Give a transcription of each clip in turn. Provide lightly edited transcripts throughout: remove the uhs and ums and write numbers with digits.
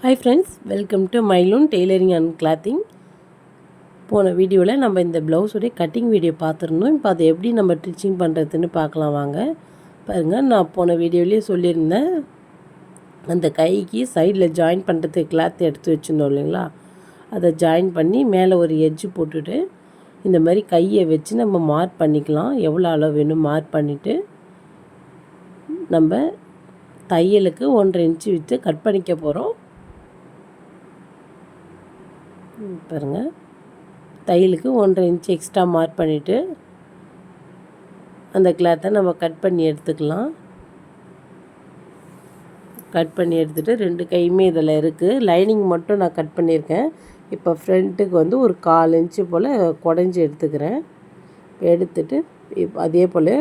Hi friends, welcome to மைலூன் tailoring and clothing. போன வீடியோவில் நம்ம இந்த ப்ளவுஸோடைய கட்டிங் வீடியோ பார்த்துருந்தோம். இப்போ அதை எப்படி நம்ம ஸ்டிச்சிங் பண்ணுறதுன்னு பார்க்கலாம் வாங்க. பாருங்கள், நான் போன வீடியோலேயே சொல்லியிருந்தேன், அந்த கைக்கு சைடில் ஜாயின் பண்ணுறதுக்கு கிளாத் எடுத்து வச்சுருந்தோம் இல்லைங்களா, அதை ஜாயின் பண்ணி மேலே ஒரு எட்ஜு போட்டுட்டு இந்த மாதிரி கையை வச்சு நம்ம மார்க் பண்ணிக்கலாம். எவ்வளோ அளவு வேணும் மார்க் பண்ணிவிட்டு நம்ம தையலுக்கு 1.5 இன்ச்சு விட்டு கட் பண்ணிக்க போகிறோம். பாருங்கள், தையலுக்கு 1.5 இன்ச் எக்ஸ்ட்ரா மார்க் பண்ணிவிட்டு அந்த கிளாத்தை நம்ம கட் பண்ணி எடுத்துக்கலாம். கட் பண்ணி எடுத்துகிட்டு 2 கையுமே இதில் இருக்குது. லைனிங் மட்டும் நான் கட் பண்ணியிருக்கேன். இப்போ ஃப்ரண்ட்டுக்கு வந்து ஒரு 1/4 இன்ச்சு போல் குடஞ்சி எடுத்துக்கிறேன். எடுத்துட்டு அதே போல்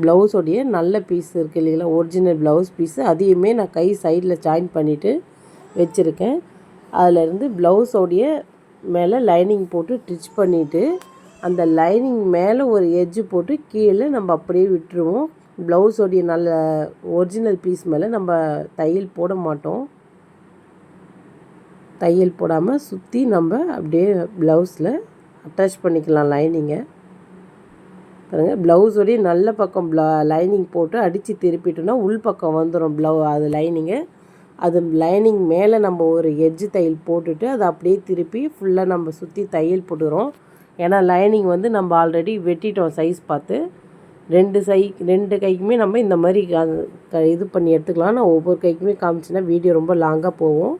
ப்ளவுஸோடைய நல்ல பீஸ் இருக்குது இல்லைங்களா, ஒரிஜினல் ப்ளவுஸ் பீஸு, அதையுமே நான் கை சைடில் ஜாயின் பண்ணிவிட்டு வச்சுருக்கேன். அதிலேருந்து ப்ளவுஸோடைய மேலே லைனிங் போட்டு ஸ்டிச் பண்ணிவிட்டு அந்த லைனிங் மேலே ஒரு எட்ஜு போட்டு கீழே நம்ம அப்படியே விட்டுருவோம். ப்ளவுஸோடைய நல்ல ஒரிஜினல் பீஸ் மேலே நம்ம தையல் போட மாட்டோம். தையல் போடாமல் சுற்றி நம்ம அப்படியே ப்ளவுஸில் அட்டாச் பண்ணிக்கலாம் லைனிங்கை. பாருங்கள், ப்ளவுஸோடைய நல்ல பக்கம் லைனிங் போட்டு அடித்து திருப்பிட்டோன்னா உள் பக்கம் வந்துடும் அது லைனிங்கு. அது லைனிங் மேலே நம்ம ஒரு எட்ஜு தையல் போட்டுட்டு அதை அப்படியே திருப்பி ஃபுல்லாக நம்ம சுற்றி தையல் போட்டுக்கிறோம். ஏன்னா லைனிங் வந்து நம்ம ஆல்ரெடி வெட்டிட்டோம் சைஸ் பார்த்து. 2 கைக்குமே நம்ம இந்த மாதிரி இது பண்ணி எடுத்துக்கலாம். நான் ஒவ்வொரு கைக்குமே காமிச்சின்னா வீடியோ ரொம்ப லாங்காக போகும்.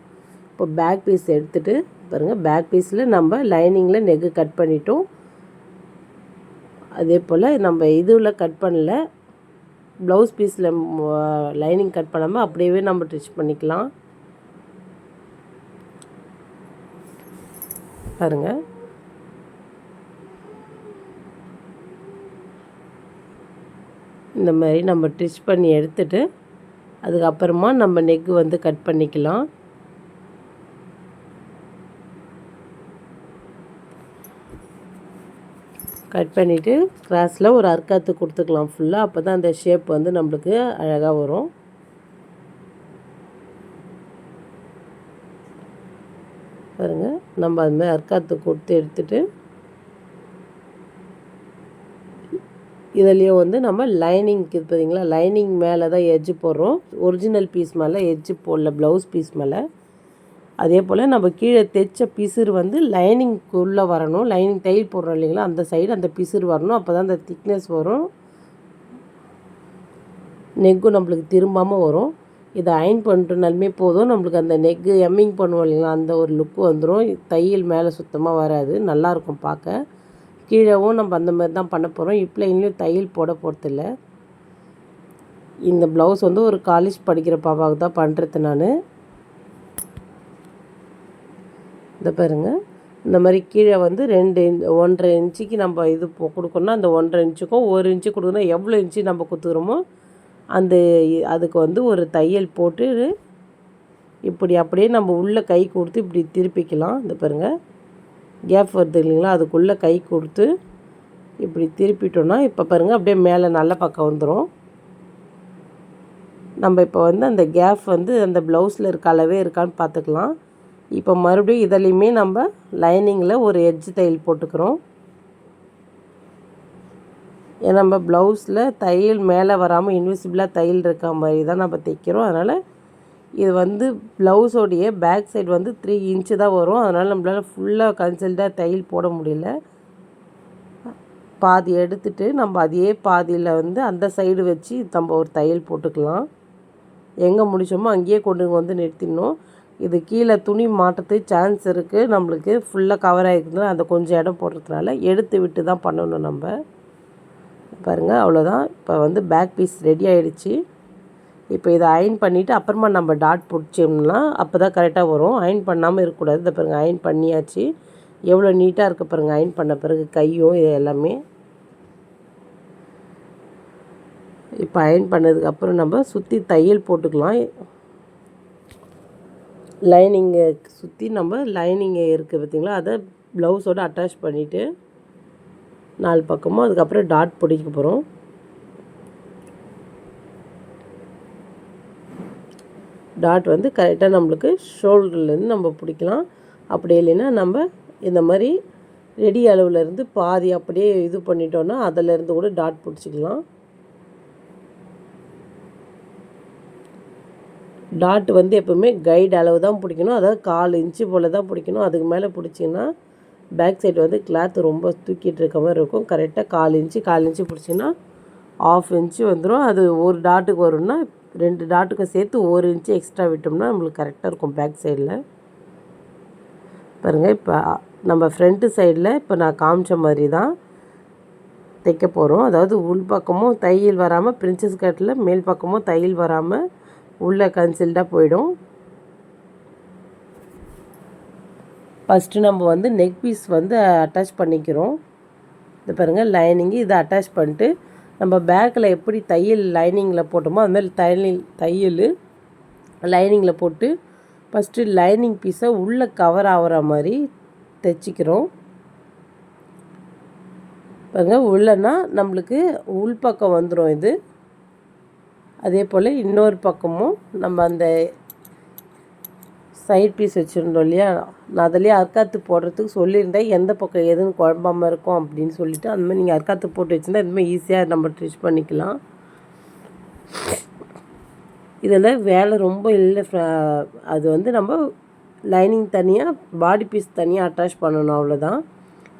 இப்போ பேக் பீஸ் எடுத்துகிட்டு பாருங்கள், பேக் பீஸில் நம்ம லைனிங்கில் நெக்கு கட் பண்ணிட்டோம். அதே போல் நம்ம இதுவில் கட் பண்ணல, ப்ளவுஸ் பீஸில் லைனிங் கட் பண்ணாமல் அப்படியே நம்ம ஸ்டிச் பண்ணிக்கலாம். பாருங்கள், இந்த மாதிரி நம்ம ஸ்டிச் பண்ணி எடுத்துட்டு அதுக்கப்புறமா நம்ம நெக்கு வந்து கட் பண்ணிக்கலாம். கட் பண்ணிவிட்டு கிராஸில் ஒரு அர்க்காத்து கொடுத்துக்கலாம் ஃபுல்லாக. அப்போ தான் அந்த ஷேப் வந்து நம்மளுக்கு அழகாக வரும். பாருங்கள், நம்ம அது மாதிரி அர்க்காத்து கொடுத்து எடுத்துகிட்டு இதுலேயும் வந்து நம்ம லைனிங்க்கு பார்த்தீங்களா, லைனிங் மேலே தான் எட்ஜு போடுறோம். ஒரிஜினல் பீஸ் மேலே எட்ஜு போடல, ப்ளவுஸ் பீஸ் மேலே. அதே போல் நம்ம கீழே தைச்ச பிசுறு வந்து லைனிங்க்குள்ளே வரணும். லைனிங் தையல் போடுறோம் இல்லைங்களா, அந்த சைடு அந்த பிசுறு வரணும். அப்போ தான் அந்த திக்னஸ் வரும், நெக்கும் நம்மளுக்கு திரும்பாமல் வரும். இதை அயன் பண்ணிட்டோனாலுமே போதும், நம்மளுக்கு அந்த நெக்கு எம்மிங் பண்ணுவோம் இல்லைங்களா, அந்த ஒரு லுக்கு வந்துடும். தையல் மேலே சுத்தமாக வராது, நல்லாயிருக்கும் பார்க்க. கீழேவும் நம்ம அந்த மாதிரி தான் பண்ண போகிறோம். இப்போலையும் தையல் போட போகிறதில்ல. இந்த ப்ளவுஸ் வந்து ஒரு காலேஜ் படிக்கிற பாப்பாவுக்கு தான் பண்ணுறது நான். இந்த பாருங்கள், இந்த மாதிரி கீழே வந்து 1.5 இன்ச்சுக்கு நம்ம இது கொடுக்கணும்னா அந்த 1.5 இன்ச்சுக்கும் 1 இன்ச்சு கொடுக்கணும். எவ்வளோ இன்ச்சு நம்ம கொடுத்துக்கிறோமோ அந்த அதுக்கு வந்து ஒரு தையல் போட்டு இப்படி அப்படியே நம்ம உள்ளே கை கொடுத்து இப்படி திருப்பிக்கலாம். இந்த பாருங்கள், கேப் வருது இல்லைங்களா, அதுக்குள்ளே கை கொடுத்து இப்படி திருப்பிட்டோன்னா இப்போ பாருங்கள் அப்படியே மேலே நல்ல பக்கம் வந்துடும். நம்ம இப்போ வந்து அந்த கேப் வந்து அந்த ப்ளவுஸில் இருக்க அளவே இருக்கான்னு பார்த்துக்கலாம். இப்போ மறுபடியும் இதிலையுமே நம்ம லைனிங்கில் ஒரு எட்ஜு தையல் போட்டுக்கிறோம். ஏன்னா நம்ம ப்ளவுஸில் தையல் மேலே வராமல் இன்விசிபிளாக தையல் இருக்க மாதிரி தான் நம்ம தைக்கிறோம். அதனால் இது வந்து ப்ளவுஸோடைய பேக் சைடு வந்து 3 இன்ச்சு தான் வரும். அதனால் நம்மளால் ஃபுல்லாக கன்சல்ட்டாக தையல் போட முடியல. பாதி எடுத்துகிட்டு நம்ம அதே பாதியில் வந்து அந்த சைடு வச்சு நம்ம ஒரு தையல் போட்டுக்கலாம். எங்கே முடிச்சோமோ அங்கேயே கொண்டு வந்து நிறுத்திடணும். இது கீழே துணி மாட்டுறதுக்கு சான்ஸ் இருக்குது. நம்மளுக்கு ஃபுல்லாக கவர் ஆகிருக்குதுன்னா அந்த கொஞ்சம் இடம் போடுறதுனால எடுத்து விட்டு தான் பண்ணணும் நம்ம. பாருங்கள், அவ்வளோதான். இப்போ வந்து பேக் பீஸ் ரெடி ஆகிடுச்சு. இப்போ இதை அயன் பண்ணிவிட்டு அப்புறமா நம்ம டாட் பிடிச்சோம்னா அப்போ தான் கரெக்டாக வரும். அயன் பண்ணாமல் இருக்கக்கூடாது. இதை பாருங்கள், அயன் பண்ணியாச்சு. எவ்வளோ நீட்டாக இருக்க பாருங்கள் அயன் பண்ண பிறகு கையும் இது எல்லாமே. இப்போ அயன் பண்ணதுக்கப்புறம் நம்ம சுற்றி தையல் போட்டுக்கலாம். லைனிங்கை சுற்றி நம்ம லைனிங்கை இருக்குது பார்த்திங்களா, அதை ப்ளவுஸோடு அட்டாச் பண்ணிவிட்டு 4 பக்கமும் அதுக்கப்புறம் டாட் பிடிக்க போகிறோம். டாட் வந்து கரெக்டாக நம்மளுக்கு ஷோல்டர்லேருந்து நம்ம பிடிக்கலாம். அப்படி இல்லைன்னா நம்ம இந்த மாதிரி ரெடி அளவுலேருந்து பாதி அப்படியே இது பண்ணிட்டோன்னா அதிலேருந்து கூட டாட் பிடிச்சிக்கலாம். டாட் வந்து எப்போவுமே கைடு அளவு தான் பிடிக்கணும். அதாவது 4 இன்ச்சு போல் தான் பிடிக்கணும். அதுக்கு மேலே பிடிச்சிங்கன்னா பேக் சைடு வந்து கிளாத் ரொம்ப தூக்கிட்டு இருக்க மாதிரி இருக்கும். கரெக்டாக 4 இன்ச்சு பிடிச்சிங்கன்னா 1/2 இன்ச்சு வந்துடும். அது ஒரு டாட்டுக்கு வரும்னா 2 டாட்டுக்கும் சேர்த்து 1 இன்ச்சு எக்ஸ்ட்ரா விட்டோம்னா நம்மளுக்கு கரெக்டாக இருக்கும் பேக் சைடில். பாருங்கள், இப்போ நம்ம ஃப்ரண்ட்டு சைடில் இப்போ நான் காமிச்ச மாதிரி தான் தைக்க போகிறோம். அதாவது உள் பக்கமும் தையல் வராமல், பிரின்சஸ் கட்டில் மேல் பக்கமும் தையல் வராமல் உள்ளே கன்சில்டாக போயிடும். ஃபஸ்ட்டு நம்ம வந்து நெக் பீஸ் வந்து அட்டாச் பண்ணிக்கிறோம். இது பாருங்கள், லைனிங்கு இதை அட்டாச் பண்ணிட்டு நம்ம பேக்கில் எப்படி தையல் லைனிங்கில் போட்டோமோ அதுமாதிரி தையல் லைனிங்கில் போட்டு ஃபஸ்ட்டு லைனிங் பீஸை உள்ளே கவர் ஆகிற மாதிரி தைச்சிக்கிறோம். பாருங்கள், உள்ளனா நம்மளுக்கு உள்பக்கம் வந்துடும் இது. அதே போல் இன்னொரு பக்கமும் நம்ம அந்த சைட் பீஸ் வச்சுருந்தோம் இல்லையா, நான் அதிலே அர்க்காத்து போடுறதுக்கு சொல்லியிருந்தேன். எந்த பக்கம் எதுன்னு குழம்பாமல் இருக்கும் அப்படின்னு சொல்லிவிட்டு, அந்தமாதிரி நீங்கள் அர்க்காத்து போட்டு வச்சுருந்தா இந்தமாதிரி ஈஸியாக நம்ம ஸ்டிச் பண்ணிக்கலாம். இதில் வேலை ரொம்ப இல்லை. அது வந்து நம்ம லைனிங் தனியாக, பாடி பீஸ் தனியாக அட்டாச் பண்ணணும், அவ்வளோதான்.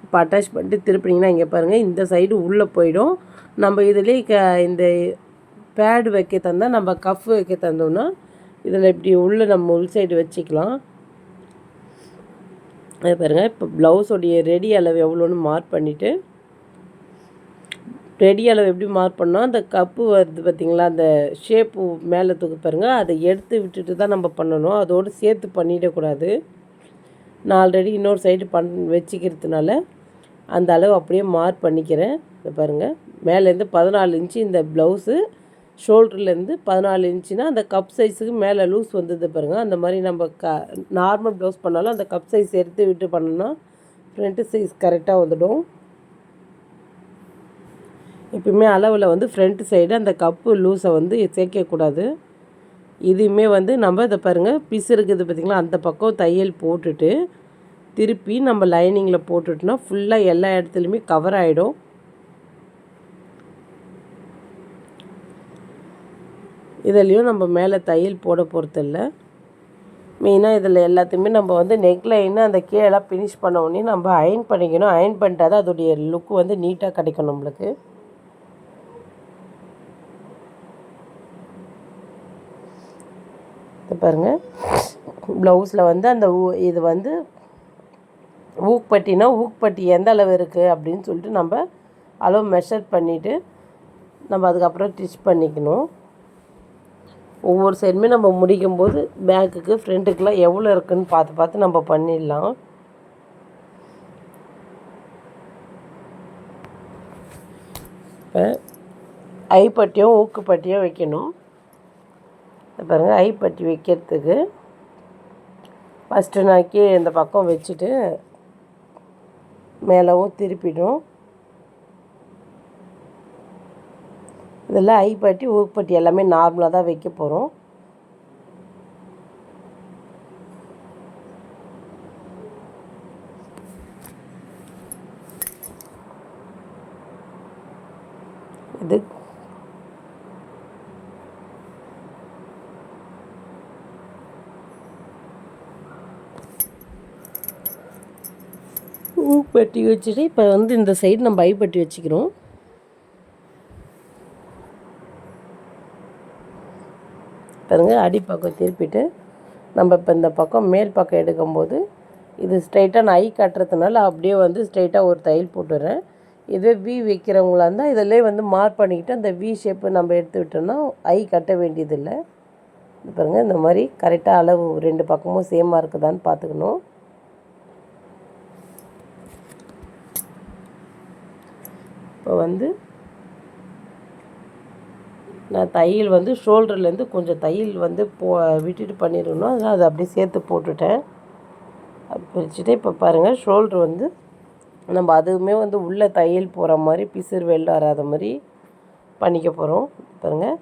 இப்போ அட்டாச் பண்ணிட்டு திருப்பினீங்கன்னா இங்கே பாருங்கள், இந்த சைடு உள்ளே போயிடும். நம்ம இதிலே இந்த பேடு வைக்க தந்தால், நம்ம கஃப் வைக்க தந்தோம்னா இதில் இப்படி உள்ளே நம்ம உள் சைடு வச்சுக்கலாம். அது பாருங்கள், இப்போ ப்ளவுஸோடைய ரெடி அளவு எவ்வளோன்னு மார்க் பண்ணிவிட்டு, ரெடி அளவு எப்படி மார்க் பண்ணால் அந்த கப்பு வருது பார்த்திங்களா, அந்த ஷேப்பு மேலே தூக்கு பாருங்கள், அதை எடுத்து விட்டுட்டு தான் நம்ம பண்ணணும். அதோடு சேர்த்து பண்ணிடக்கூடாது. நான் ஆல்ரெடி இன்னொரு சைடு வச்சுக்கிறதுனால அந்த அளவு அப்படியே மார்க் பண்ணிக்கிறேன். இதை பாருங்கள், மேலேருந்து 14 இன்ச்சு இந்த ப்ளவுஸு, ஷோல்டர்லேருந்து 14 இன்ச்சுனா அந்த கப் சைஸுக்கு மேலே லூஸ் வந்தது பாருங்கள். அந்த மாதிரி நம்ம நார்மல் ப்ளவுஸ் பண்ணாலும் அந்த கப் சைஸ் எடுத்து விட்டு பண்ணோன்னா ஃப்ரண்ட்டு சைஸ் கரெக்டாக வந்துடும். எப்பயுமே அளவில் வந்து ஃப்ரண்ட்டு சைடு அந்த கப்பு லூஸை வந்து சேர்க்கக்கூடாது. இதுவுமே வந்து நம்ம இதை பாருங்கள், பிசு இருக்குது பார்த்திங்களா, அந்த பக்கம் தையல் போட்டுட்டு திருப்பி நம்ம லைனிங்கில் போட்டுட்டோன்னா ஃபுல்லாக எல்லா இடத்துலையுமே கவர் ஆகிடும். இதுலேயும் நம்ம மேலே தையல் போட போகிறதில்ல. மெயினாக இதில் எல்லாத்தையுமே நம்ம வந்து நெக் லைன்னு அந்த கீழெல்லாம் ஃபினிஷ் பண்ண உடனே நம்ம அயன் பண்ணிக்கணும். அயன் பண்ணிட்டா தான் அதோடைய லுக் வந்து நீட்டாக கிடைக்கும் நம்மளுக்கு. பாருங்கள், ப்ளவுஸில் வந்து அந்த இது வந்து ஊக்பட்டினா ஊக்பட்டி எந்த அளவு இருக்குது அப்படின்னு சொல்லிட்டு நம்ம அளவு மெஷர் பண்ணிவிட்டு நம்ம அதுக்கப்புறம் ஸ்டிச் பண்ணிக்கணும். ஒவ்வொரு சைடுமே நம்ம முடிக்கும்போது பேக்குக்கு ஃப்ரண்ட்டுக்கெலாம் எவ்வளோ இருக்குதுன்னு பார்த்து பார்த்து நம்ம பண்ணிடலாம். இப்போ ஐப்பட்டியும் ஊக்குப்பட்டியும் வைக்கணும். பாருங்கள், ஐப்பட்டி வைக்கிறதுக்கு ஃபஸ்ட்டு நான் கீழே இந்த பக்கம் வச்சுட்டு மேலவும் திருப்பிடும். இதில் ஐப்பட்டி ஊக்குப்பட்டி எல்லாமே நார்மலாக தான் வைக்க போகிறோம். இது ஊக்குப்பட்டி வச்சுட்டு இப்போ வந்து இந்த சைடு நம்ம ஐப்பட்டி வச்சுக்கிறோம். பாருங்கள், அடிப்பக்கம் திருப்பிட்டு நம்ம இப்போ இந்த பக்கம் மேல் பக்கம் எடுக்கும்போது இது ஸ்ட்ரைட்டாக நான் ஐ கட்டுறதுனால அப்படியே வந்து ஸ்ட்ரைட்டாக ஒரு தையல் போட்டுடுறேன். இதே வி வைக்கிறவங்களா இருந்தால் இதிலே வந்து மார்க் பண்ணிக்கிட்டு அந்த வி ஷேப்பு நம்ம எடுத்து விட்டோம்னா ஐ கட்ட வேண்டியதில்லை. பாருங்கள், இந்த மாதிரி கரெக்டாக அளவு 2 பக்கமும் சேமாக இருக்குதான்னு பார்த்துக்கணும். இப்போ வந்து நான் தையல் வந்து ஷோல்டர்லேருந்து கொஞ்சம் தையல் வந்து விட்டுட்டு பண்ணிடணும். அதனால் அதை அப்படியே சேர்த்து போட்டுட்டேன். பிரிச்சுட்டு இப்போ பாருங்கள், ஷோல்ட்ரு வந்து நம்ம அதுவுமே வந்து உள்ளே தையல் போகிற மாதிரி பிசுறு வெளில வராத மாதிரி பண்ணிக்க போகிறோம். பாருங்கள்,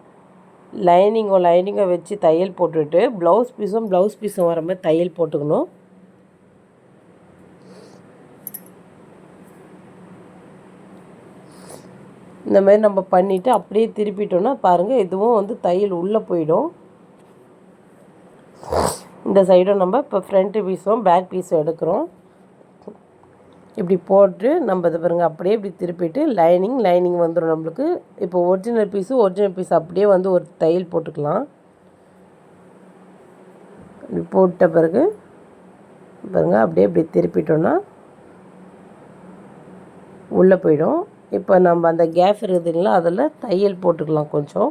லைனிங்கை வச்சு தையல் போட்டுட்டு ப்ளவுஸ் பீஸும் வர மாதிரி தையல் போட்டுக்கணும். இந்த மாதிரி நம்ம பண்ணிவிட்டு அப்படியே திருப்பிட்டோன்னா பாருங்கள், இதுவும் வந்து தையல் உள்ளே போயிடும். இந்த சைடும் நம்ம இப்போ ஃப்ரண்ட்டு பீஸும் பேக் பீஸும் எடுக்கிறோம். இப்படி போட்டு நம்ம இது பாருங்கள், அப்படியே இப்படி திருப்பிட்டு லைனிங் வந்துடும் நம்மளுக்கு. இப்போ ஒரிஜினல் பீஸ் அப்படியே வந்து ஒரு தையல் போட்டுக்கலாம். இப்படி போட்ட பிறகு பாருங்கள், அப்படியே இப்படி திருப்பிட்டோன்னா உள்ளே போயிடும். இப்போ நம்ம அந்த கேப் இருக்குதுங்களா, அதில் தையல் போட்டுக்கலாம் கொஞ்சம்.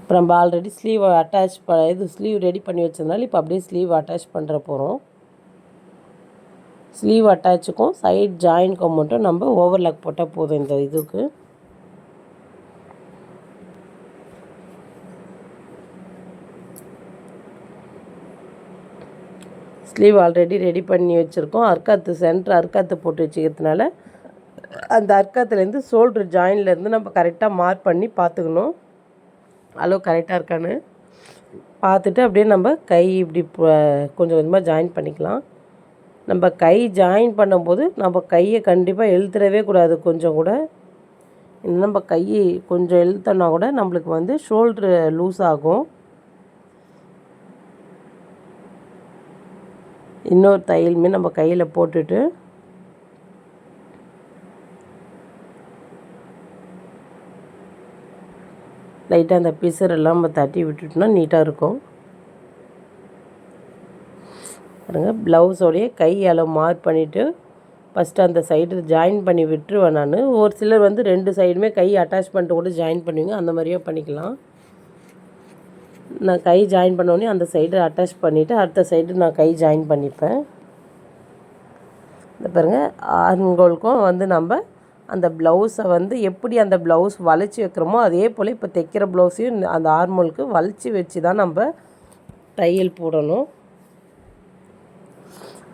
இப்போ நம்ம ஆல்ரெடி ஸ்லீவ் ரெடி பண்ணி வச்சதுனால இப்போ அப்படியே ஸ்லீவ் அட்டாச் பண்ணுற போகிறோம். ஸ்லீவ் அட்டாச்சுக்கும் சைட் ஜாயின்க்கும் மட்டும் நம்ம ஓவர்லாக் போட்டால் போதும். இந்த இதுக்கு ஸ்லீவ் ஆல்ரெடி ரெடி பண்ணி வச்சுருக்கோம். சென்டர் அர்க்காத்து போட்டு வச்சுக்கிறதுனால அந்த அர்க்காத்துலேருந்து ஷோல்டர் ஜாயின்லேருந்து நம்ம கரெக்டாக மார்க் பண்ணி பார்த்துக்கணும், அளவு கரெக்டாக இருக்கான்னு பார்த்துட்டு அப்படியே நம்ம கை இப்படி கொஞ்சம் கொஞ்சமாக ஜாயின் பண்ணிக்கலாம். நம்ம கை ஜாயின் பண்ணும்போது நம்ம கையை கண்டிப்பாக இழுத்துடவே கூடாது. கொஞ்சம் கூட நம்ம கையை கொஞ்சம் இழுத்தோன்னா கூட நம்மளுக்கு வந்து ஷோல்ட்ரு லூஸ் ஆகும். இன்னொரு தையலுமே நம்ம கையில் போட்டுட்டு லைட்டாக அந்த பிசரெல்லாம் நம்ம தட்டி விட்டுட்டோம்னா நீட்டாக இருக்கும். பாருங்கள், ப்ளவுஸோடைய கை அளவு மார்க் பண்ணிவிட்டு ஃபஸ்ட்டு அந்த சைடு ஜாயின் பண்ணி விட்டுருவேன் நான். ஒரு சிலர் வந்து 2 சைடுமே கை அட்டாச் பண்ணிட்டு கூட ஜாயின் பண்ணுவீங்க, அந்த மாதிரியே பண்ணிக்கலாம். நான் கை ஜாயின் பண்ணோடனே அந்த சைடு அட்டாச் பண்ணிவிட்டு அடுத்த சைடு நான் கை ஜாயின் பண்ணிப்பேன். இந்த பாருங்கள், ஆண்களுக்கும் வந்து நம்ம அந்த ப்ளவுஸை வந்து எப்படி அந்த ப்ளவுஸ் வளைச்சி வைக்கிறோமோ அதே போல் இப்போ தைக்கிற ப்ளவுஸையும் அந்த ஆர்மோலுக்கு வளைச்சி வச்சு தான் நம்ம தையல் போடணும்.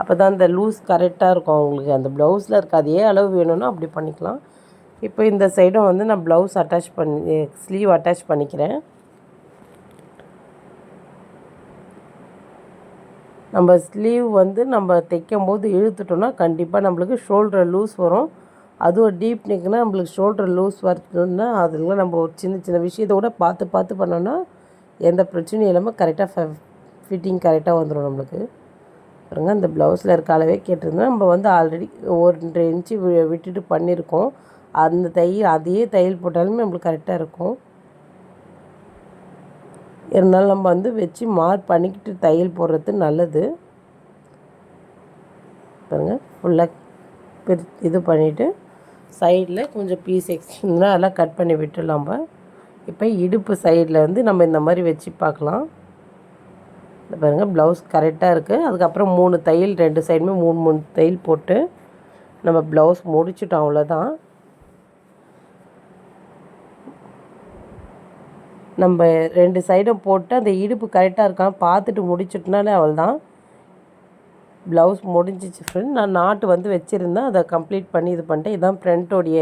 அப்போ தான் அந்த லூஸ் கரெக்டாக இருக்கும் அவங்களுக்கு. அந்த ப்ளவுஸில் இருக்க அதே அளவு வேணும்னா அப்படி பண்ணிக்கலாம். இப்போ இந்த சைடும் வந்து நான் ப்ளவுஸ் ஸ்லீவ் அட்டாச் பண்ணிக்கிறேன். நம்ம ஸ்லீவ் வந்து நம்ம தைக்கும் போது இழுத்துட்டோம்னா கண்டிப்பாக நம்மளுக்கு ஷோல்டர் லூஸ் வரும். அதுவும் டீப் நெக்குனால் நம்மளுக்கு ஷோல்டர் லூஸ் வரணுன்னா அதெல்லாம் நம்ம ஒரு சின்ன விஷயத்தை கூட பார்த்து பண்ணோன்னா எந்த பிரச்சனையும் இல்லாமல் கரெக்டாக ஃபிட்டிங் கரெக்டாக வந்துடும் நம்மளுக்கு. பாருங்க, அந்த ப்ளவுஸில் இருக்க அளவே கேட்டிருந்தோம். நம்ம வந்து ஆல்ரெடி 1.5 இன்ச்சு விட்டுட்டு பண்ணியிருக்கோம். அந்த அதே தையல் போட்டாலுமே நம்மளுக்கு கரெக்டாக இருக்கும். இருந்தாலும் நம்ம வந்து வச்சு மார்க் பண்ணிக்கிட்டு தையல் போடுறது நல்லது. பாருங்கள், ஃபுல்லாக இது பண்ணிவிட்டு சைடில் கொஞ்சம் பீஸ் எக்ஸ்ட்ரா அதெல்லாம் கட் பண்ணி விட்டுடலாம். இப்போ இடுப்பு சைடில் வந்து நம்ம இந்த மாதிரி வச்சு பார்க்கலாம். இந்த பாருங்கள், ப்ளவுஸ் கரெக்டாக இருக்குது. அதுக்கப்புறம் 3 தையல் 2 சைடுமே 3 தையல் போட்டு நம்ம ப்ளவுஸ் முடிச்சிட்டோம். அவ்வளோதான். நம்ம 2 சைடும் போட்டு அந்த இடுப்பு கரெக்டாக இருக்கான்னு பார்த்துட்டு முடிச்சிட்டனாலே அவ்வளோதான், ப்ளவுஸ் முடிஞ்சிச்சு ஃப்ரெண்ட். நான் நாட்டு வந்து வச்சுருந்தேன், அதை கம்ப்ளீட் பண்ணி இது பண்ணிட்டேன். இதுதான் ஃப்ரண்ட்டோடைய